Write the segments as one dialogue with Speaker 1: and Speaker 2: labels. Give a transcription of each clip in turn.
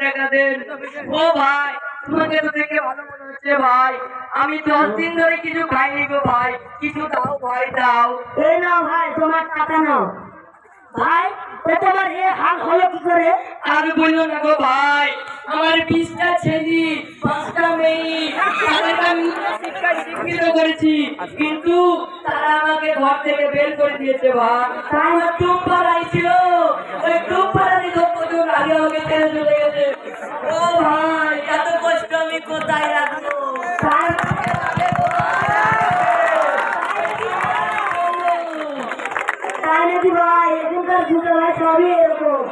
Speaker 1: টাকা দেন। ও ভাই, তোমাকে তো দেখে ভালো মনে হচ্ছে ভাই, আমি 10 দিন ধরে কিছু খাইনি গো ভাই, কিছু দাও ভাই দাও।
Speaker 2: এই নাও ভাই তোমার টাকা নাও। ভাই তোমার এ হাল হলো কি করে?
Speaker 1: আর বললো না গো ভাই, আমার 20টা ছেলে 5টা মেয়ে, তাদেরকে আমি শিক্ষায় শিক্ষিত করেছি, কিন্তু তারা আমাকে ঘর থেকে বের করে দিয়েছে ভাই। আমার টুম পাড়াই ছিল, ওই টুম পাড়ারই লোকজন আগে আমাকে ছেড়ে চলে গেছে। ও ভাই, এত কষ্ট আমি কোথায় রাখবো?
Speaker 2: তাই নাকি ভাই? এখনকার যুগে ভাই সবই এরকম।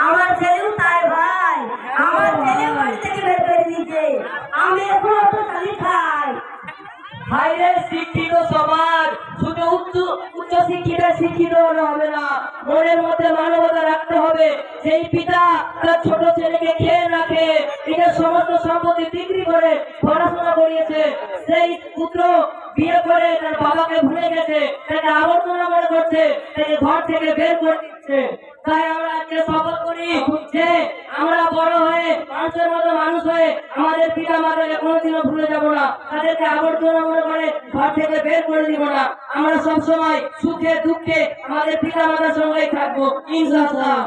Speaker 2: আমার ছেলেও তাই ভাই, আমার ছেলে বাড়ি থেকে বের করে দিয়েছে, আমি এখন অত খালি খাই।
Speaker 1: ভাইরে, শিক্ষিত সমাজ শুধু উচ্চ শিক্ষিত হলে হবে না, মনের মধ্যে মানবতা রাখতে হবে। সেই পিতা তার ছোট ছেলেকে খেয়ে না খেয়ে নিজের সমস্ত সম্পত্তি বিক্রি করে পড়াশোনা করিয়েছে, সেই পুত্র বিয়ে করে তার বাবাকে ভুলে গেছে, তাকে আবর্জনা মনে করছে, তাকে ঘর থেকে বের করে দিচ্ছে। তাই আমরা আজকে শপথ করি যে আমরা বড় হয়ে মানুষের মতো মানুষ হয়ে আমাদের পিতা মাতাকে কোনোদিনও ভুলে যাব না, তাদেরকে আবর্জনা মনে করে ঘর থেকে বের করে দিব না। আমরা সবসময় সুখে দুঃখে আমাদের পিতা মাতার সঙ্গেই থাকবো, ইনশাআল্লাহ।